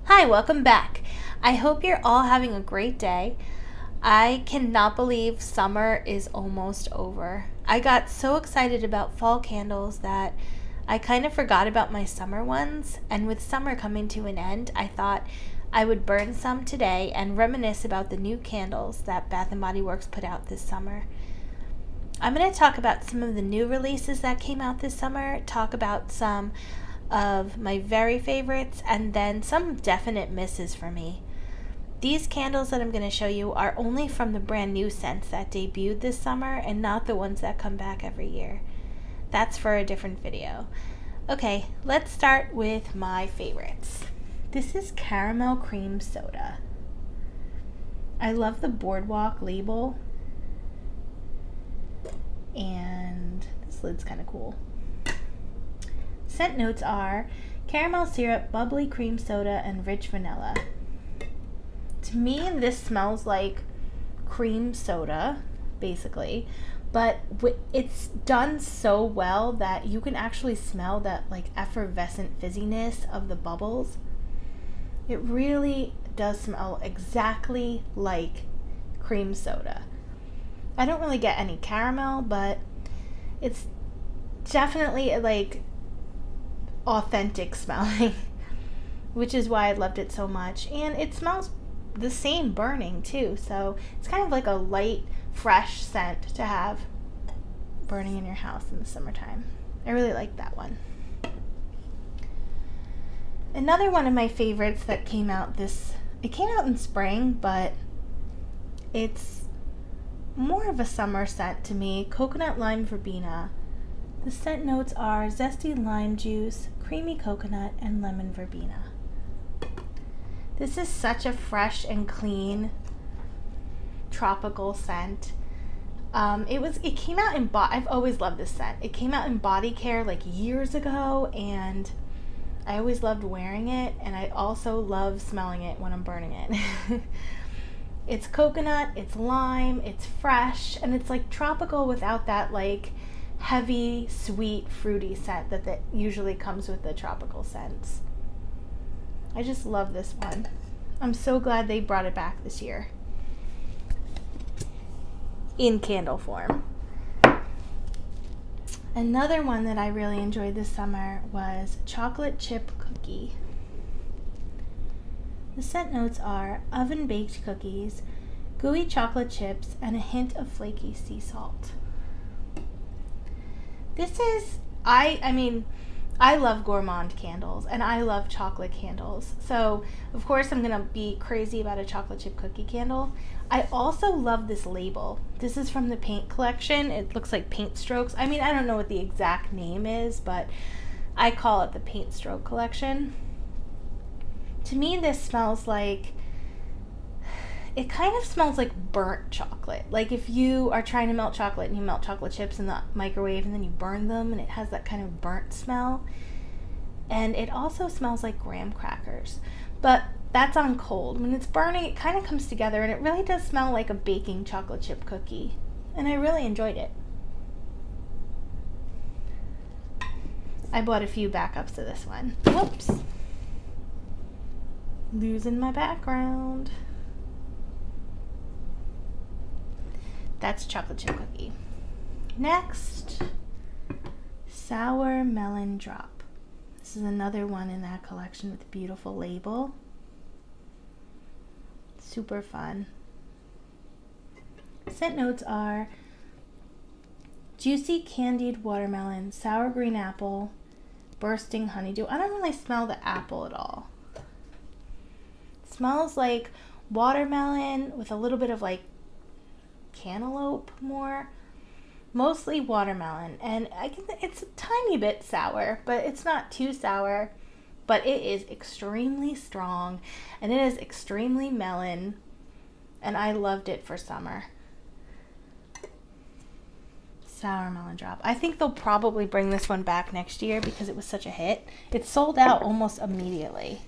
Hi, welcome back. I hope you're all having a great day. I cannot believe summer is almost over. I got so excited about fall candles that I kind of forgot about my summer ones, and with summer coming to an end, I thought I would burn some today and reminisce about the new candles that Bath & Body Works put out this summer. I'm going to talk about some of the new releases that came out this summer, talk about some of my very favorites, and then some definite misses for me. These candles that I'm going to show you are only from the brand new scents that debuted this summer and not the ones that come back every year. That's for a different video. Okay, let's start with my favorites. This is Caramel Cream Soda. I love the Boardwalk label, and this lid's kind of cool. Scent notes are caramel syrup, bubbly cream soda, and rich vanilla. To me, this smells like cream soda, basically, but it's done so well that you can actually smell that like effervescent fizziness of the bubbles. It really does smell exactly like cream soda. I don't really get any caramel, but it's definitely like authentic smelling, which is why I loved it so much. And it smells the same burning too, so it's kind of like a light, fresh scent to have burning in your house in the summertime. I really like that one. Another one of my favorites that came out in spring, but it's more of a summer scent to me, Coconut Lime Verbena. The scent notes are zesty lime juice, creamy coconut, and lemon verbena. This is such a fresh and clean tropical scent. It came out in I've always loved this scent. It came out in body care like years ago, and I always loved wearing it, and I also love smelling it when I'm burning it. It's coconut, it's lime, it's fresh, and it's like tropical without that like heavy, sweet, fruity scent that usually comes with the tropical scents. I just love this one. I'm so glad they brought it back this year in candle form. Another one that I really enjoyed this summer was Chocolate Chip Cookie. The scent notes are oven-baked cookies, gooey chocolate chips, and a hint of flaky sea salt. This is, I love gourmand candles, and I love chocolate candles. So, of course, I'm going to be crazy about a chocolate chip cookie candle. I also love this label. This is from the paint collection. It looks like paint strokes. I don't know what the exact name is, but I call it the paint stroke collection. To me, this smells like, it kind of smells like burnt chocolate. Like if you are trying to melt chocolate and you melt chocolate chips in the microwave and then you burn them, and it has that kind of burnt smell. And it also smells like graham crackers. But that's on cold. When it's burning, it kind of comes together, and it really does smell like a baking chocolate chip cookie. And I really enjoyed it. I bought a few backups to this one. Whoops. Losing my background. That's chocolate chip cookie. Next, Sour Melon Drop. This is another one in that collection with a beautiful label. Super fun. Scent notes are juicy candied watermelon, sour green apple, bursting honeydew. I don't really smell the apple at all. It smells like watermelon with a little bit of like cantaloupe, mostly watermelon, and it's a tiny bit sour, but it's not too sour, but it is extremely strong, and it is extremely melon, and I loved it for summer. Sour Melon Drop. I think they'll probably bring this one back next year because it was such a hit. It sold out almost immediately.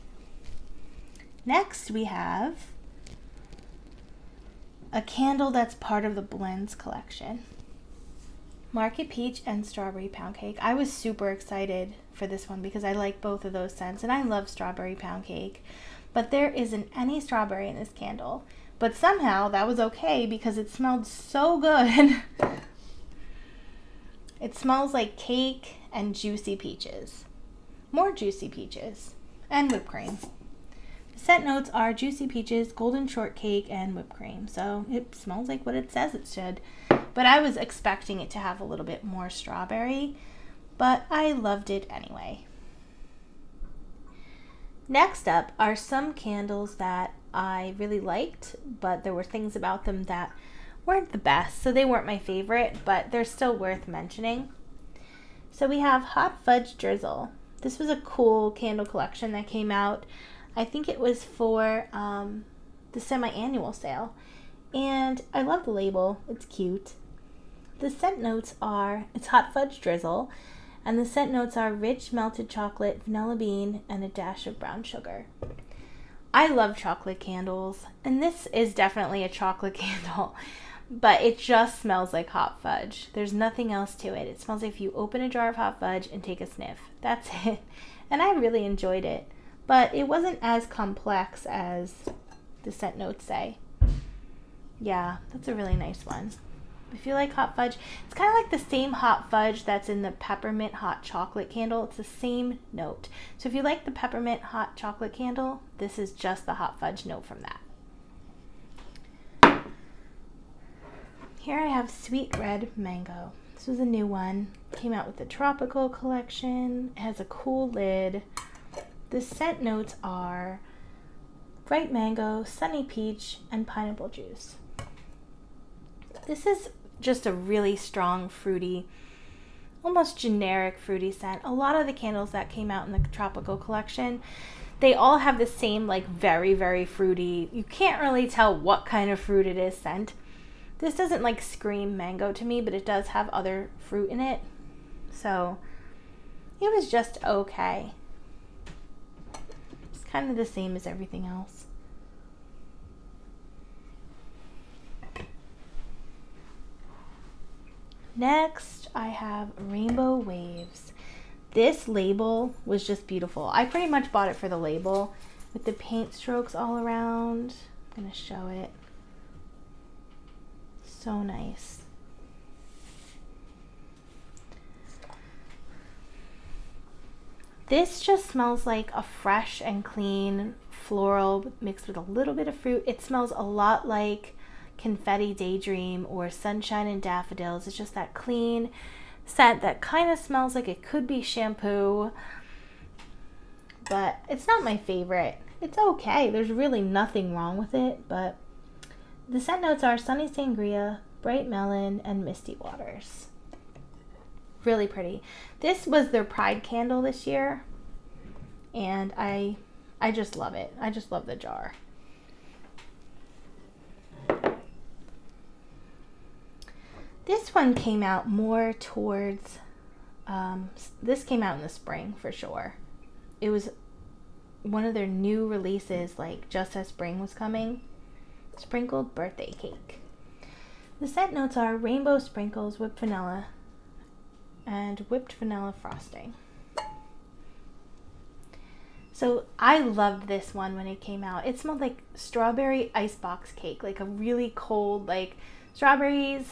Next we have a candle that's part of the Blends collection. Market Peach and Strawberry Pound Cake. I was super excited for this one because I like both of those scents and I love Strawberry Pound Cake. But there isn't any strawberry in this candle. But somehow that was okay because it smelled so good. It smells like cake and juicy peaches. More juicy peaches and whipped cream. The scent notes are juicy peaches, golden shortcake, and whipped cream. So it smells like what it says it should. But I was expecting it to have a little bit more strawberry, but I loved it anyway. Next up are some candles that I really liked, but there were things about them that weren't the best, so they weren't my favorite, but they're still worth mentioning. So we have Hot Fudge Drizzle. This was a cool candle collection that came out. I think it was for the semi-annual sale. And I love the label. It's cute. The scent notes are, it's Hot Fudge Drizzle, and the scent notes are rich melted chocolate, vanilla bean, and a dash of brown sugar. I love chocolate candles, and this is definitely a chocolate candle, but it just smells like hot fudge. There's nothing else to it. It smells like if you open a jar of hot fudge and take a sniff. That's it. And I really enjoyed it, but it wasn't as complex as the scent notes say. Yeah, that's a really nice one. If you like hot fudge, it's kind of like the same hot fudge that's in the peppermint hot chocolate candle. It's the same note. So if you like the peppermint hot chocolate candle, this is just the hot fudge note from that. Here I have Sweet Red Mango. This was a new one. Came out with the Tropical collection. It has a cool lid. The scent notes are bright mango, sunny peach, and pineapple juice. This is just a really strong, fruity, almost generic fruity scent. A lot of the candles that came out in the Tropical collection, they all have the same, like, very, very fruity, you can't really tell what kind of fruit it is scent. This doesn't, like, scream mango to me, but it does have other fruit in it. So it was just okay. It's kind of the same as everything else. Next, I have Rainbow Waves. This label was just beautiful. I pretty much bought it for the label with the paint strokes all around. I'm going to show it. So nice. This just smells like a fresh and clean floral mixed with a little bit of fruit. It smells a lot like Confetti Daydream or Sunshine and Daffodils. It's just that clean scent that kind of smells like it could be shampoo, but it's not my favorite. It's okay. There's really nothing wrong with it, but the scent notes are Sunny Sangria, Bright Melon, and Misty Waters. Really pretty. This was their Pride candle this year, and I just love it. I just love the jar. This one came out more towards, this came out in the spring for sure. It was one of their new releases, like just as spring was coming. Sprinkled Birthday Cake. The scent notes are rainbow sprinkles, whipped vanilla, and whipped vanilla frosting. So I loved this one when it came out. It smelled like strawberry icebox cake, like a really cold, like strawberries,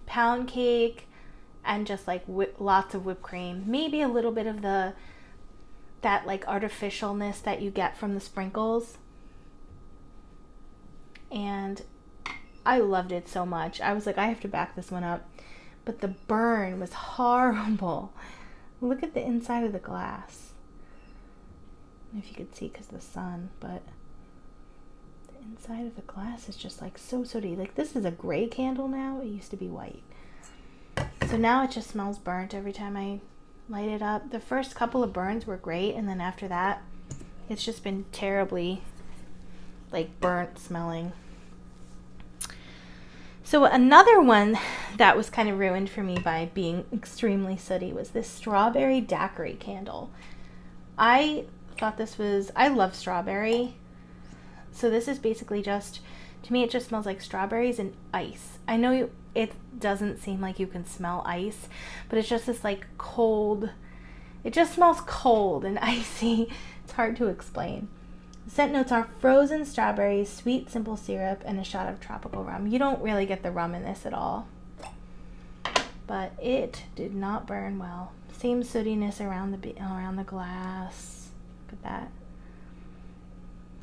pound cake, and just like lots of whipped cream. Maybe a little bit of that like artificialness that you get from the sprinkles. And I loved it so much. I was like, I have to back this one up. But the burn was horrible. Look at the inside of the glass. I don't know if you could see because of the sun, but the inside of the glass is just like so sooty. Like, this is a gray candle now. It used to be white. So now it just smells burnt every time I light it up. The first couple of burns were great, and then after that, it's just been terribly, like, burnt smelling. So another one that was kind of ruined for me by being extremely sooty was this strawberry daiquiri candle. I thought this was, I love strawberry. So this is basically just, to me it just smells like strawberries and ice. I know it doesn't seem like you can smell ice, but it's just this like cold, it just smells cold and icy. It's hard to explain. The scent notes are frozen strawberries, sweet simple syrup, and a shot of tropical rum. You don't really get the rum in this at all, but it did not burn well. Same sootiness around the glass. Look at that.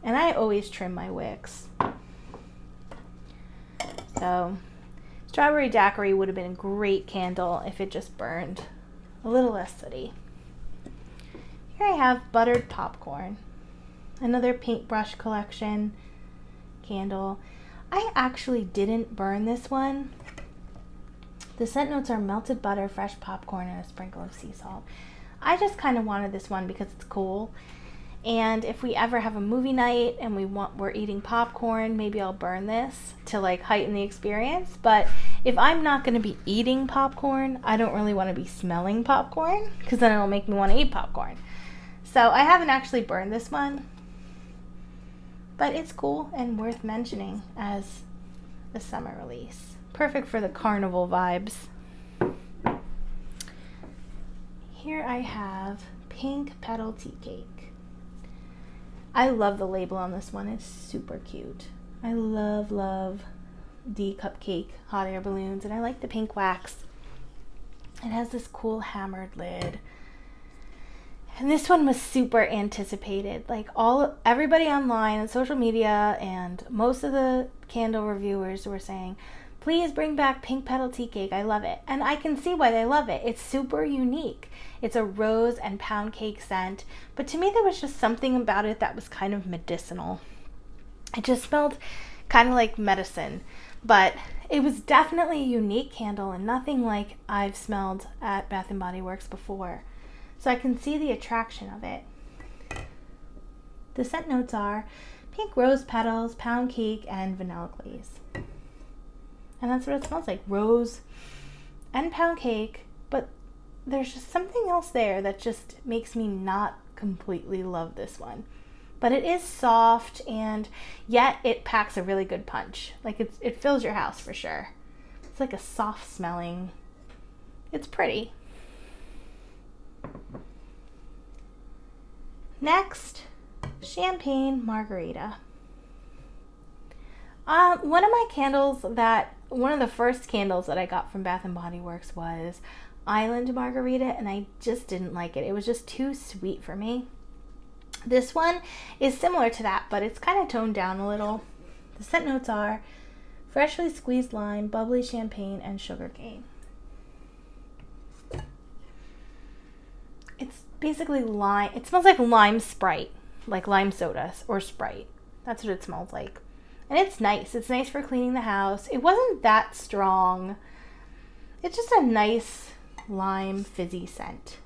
And I always trim my wicks. So, strawberry daiquiri would have been a great candle if it just burned a little less sooty. Here I have buttered popcorn. Another paintbrush collection candle. I actually didn't burn this one. The scent notes are melted butter, fresh popcorn, and a sprinkle of sea salt. I just kind of wanted this one because it's cool. And if we ever have a movie night and we're eating popcorn, maybe I'll burn this to like heighten the experience. But if I'm not going to be eating popcorn, I don't really want to be smelling popcorn because then it'll make me want to eat popcorn. So I haven't actually burned this one, but it's cool and worth mentioning as a summer release. Perfect for the carnival vibes. Here I have Pink Petal Tea Cake. I love the label on this one. It's super cute. I love the cupcake hot air balloons, and I like the pink wax. It has this cool hammered lid. And this one was super anticipated. Like everybody online and social media and most of the candle reviewers were saying, please bring back Pink Petal Tea Cake. I love it. And I can see why they love it. It's super unique. It's a rose and pound cake scent. But to me, there was just something about it that was kind of medicinal. It just smelled kind of like medicine. But it was definitely a unique candle and nothing like I've smelled at Bath & Body Works before. So I can see the attraction of it. The scent notes are pink rose petals, pound cake, and vanilla glaze. And that's what it smells like, rose and pound cake, but there's just something else there that just makes me not completely love this one. But it is soft, and yet it packs a really good punch. Like it fills your house for sure. It's like a soft smelling, it's pretty. Next, Champagne Margarita. One of the first candles that I got from Bath & Body Works was Island Margarita, and I just didn't like it. It was just too sweet for me. This one is similar to that, but it's kind of toned down a little. The scent notes are freshly squeezed lime, bubbly champagne, and sugarcane. It's basically lime. It smells like lime Sprite, like lime soda or Sprite. That's what it smells like. And it's nice. It's nice for cleaning the house. It wasn't that strong. It's just a nice lime fizzy scent.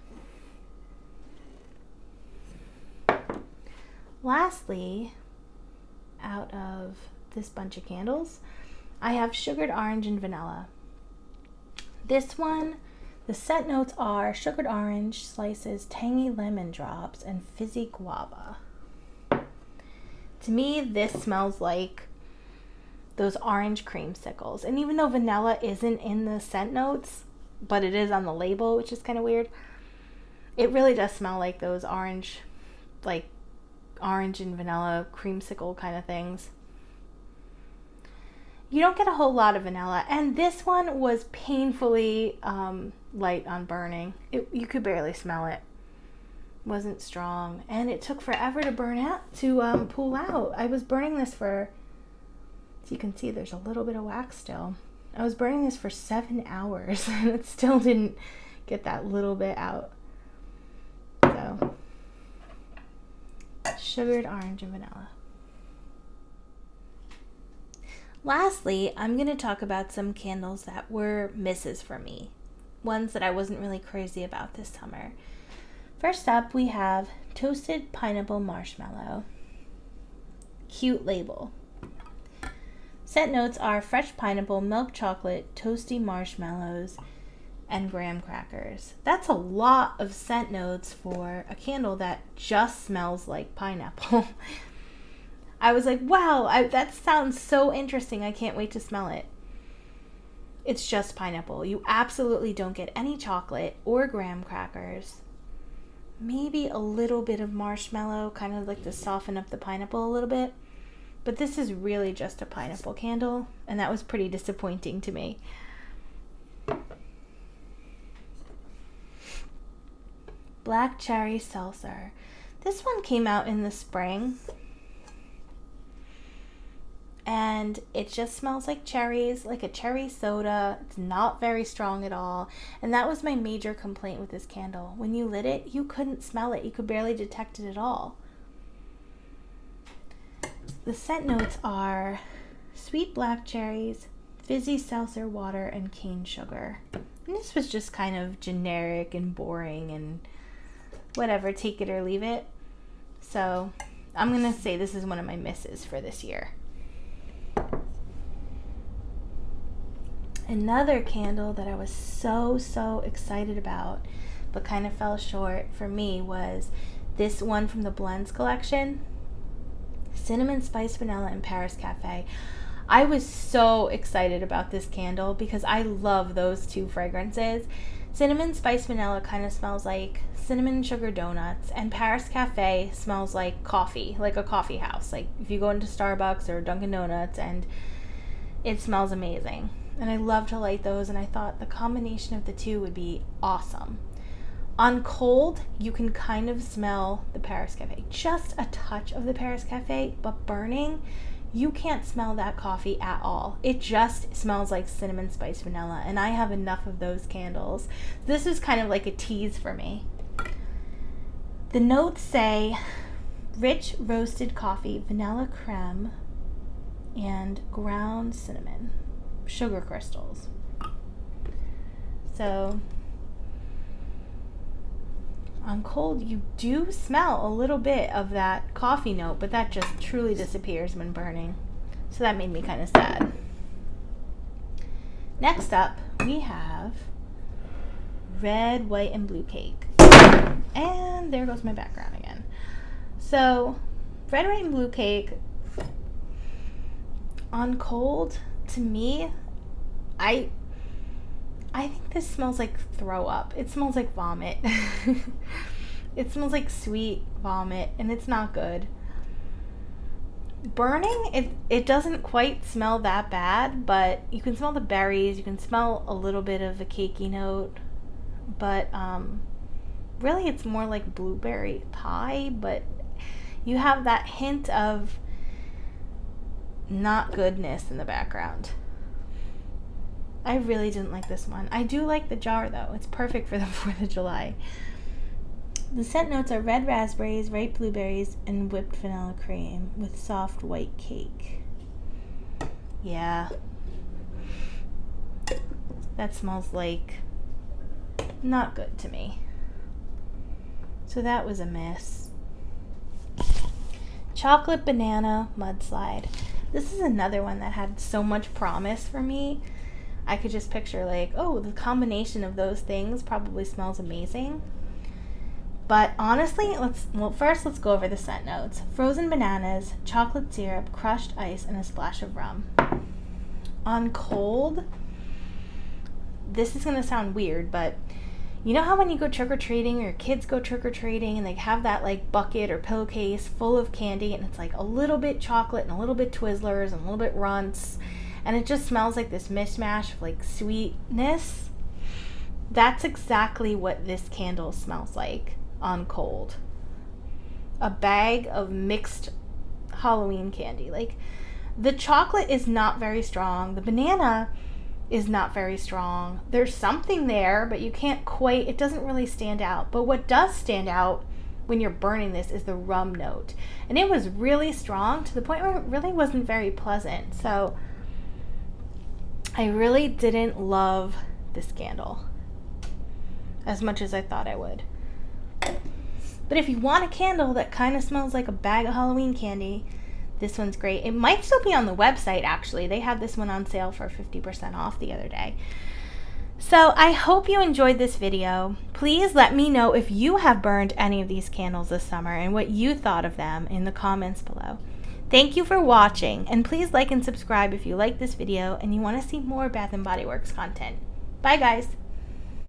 Lastly, out of this bunch of candles, I have Sugared Orange and Vanilla. This one, the scent notes are sugared orange slices, tangy lemon drops, and fizzy guava. To me, this smells like those orange creamsicles. And even though vanilla isn't in the scent notes, but it is on the label, which is kind of weird, it really does smell like those orange and vanilla creamsicle kind of things. You don't get a whole lot of vanilla, and this one was painfully light on burning. You could barely smell it. Wasn't strong, and it took forever to burn out, to pull out. I was burning this for, as you can see, there's a little bit of wax still. I was burning this for 7 hours, and it still didn't get that little bit out. So, sugared orange and vanilla. Lastly, I'm going to talk about some candles that were misses for me. Ones that I wasn't really crazy about this summer. First up, we have Toasted Pineapple Marshmallow. Cute label. Scent notes are fresh pineapple, milk chocolate, toasty marshmallows, and graham crackers. That's a lot of scent notes for a candle that just smells like pineapple. I was like, wow, that sounds so interesting. I can't wait to smell it. It's just pineapple. You absolutely don't get any chocolate or graham crackers. Maybe a little bit of marshmallow, kind of like to soften up the pineapple a little bit. But this is really just a pineapple candle, and that was pretty disappointing to me. Black Cherry Seltzer. This one came out in the spring, and it just smells like cherries, like a cherry soda. It's not very strong at all, and that was my major complaint with this candle. When you lit it, you couldn't smell it. You could barely detect it at all. The scent notes are sweet black cherries, fizzy seltzer water, and cane sugar. And this was just kind of generic and boring and whatever, take it or leave it. So I'm going to say this is one of my misses for this year. Another candle that I was so excited about but kind of fell short for me was this one from the Blends collection. Cinnamon Spice Vanilla in Paris Cafe. I was so excited about this candle because I love those two fragrances. Cinnamon Spice Vanilla kind of smells like cinnamon sugar donuts, and Paris Cafe smells like coffee, like a coffee house. Like if you go into Starbucks or Dunkin' Donuts, and it smells amazing. And I love to light those, and I thought the combination of the two would be awesome. On cold, you can kind of smell the Paris Cafe, just a touch of the Paris Cafe, but burning, you can't smell that coffee at all. It just smells like cinnamon spice vanilla, and I have enough of those candles. This is kind of like a tease for me. The notes say rich roasted coffee, vanilla creme, and ground cinnamon, sugar crystals. So on cold, you do smell a little bit of that coffee note, but that just truly disappears when burning. So that made me kind of sad. Next up, we have red, white, and blue cake. And there goes my background again. So, red, white, and blue cake on cold, to me, I think this smells like throw up. It smells like vomit. It smells like sweet vomit, and it's not good. Burning, it doesn't quite smell that bad, but you can smell the berries. You can smell a little bit of a cakey note, but really it's more like blueberry pie, but you have that hint of not goodness in the background. I really didn't like this one. I do like the jar, though. It's perfect for the 4th of July. The scent notes are red raspberries, ripe blueberries, and whipped vanilla cream with soft white cake. Yeah. That smells like not good to me. So that was a miss. Chocolate banana mudslide. This is another one that had so much promise for me. I could just picture like, oh, the combination of those things probably smells amazing. But honestly, first let's go over the scent notes. Frozen bananas, chocolate syrup, crushed ice, and a splash of rum. On cold, this is going to sound weird, but you know how when you go trick-or-treating or your kids go trick-or-treating and they have that like bucket or pillowcase full of candy, and it's like a little bit chocolate and a little bit Twizzlers and a little bit Runts, and it just smells like this mishmash of like sweetness? That's exactly what this candle smells like on cold. A bag of mixed Halloween candy. Like, the chocolate is not very strong. The banana is not very strong. There's something there, but you can't quite, it doesn't really stand out. But what does stand out when you're burning this is the rum note. And it was really strong to the point where it really wasn't very pleasant. So I really didn't love this candle as much as I thought I would. But if you want a candle that kind of smells like a bag of Halloween candy, this one's great. It might still be on the website, actually. They had this one on sale for 50% off the other day. So I hope you enjoyed this video. Please let me know if you have burned any of these candles this summer and what you thought of them in the comments below. Thank you for watching, and please like and subscribe if you like this video and you want to see more Bath & Body Works content. Bye guys!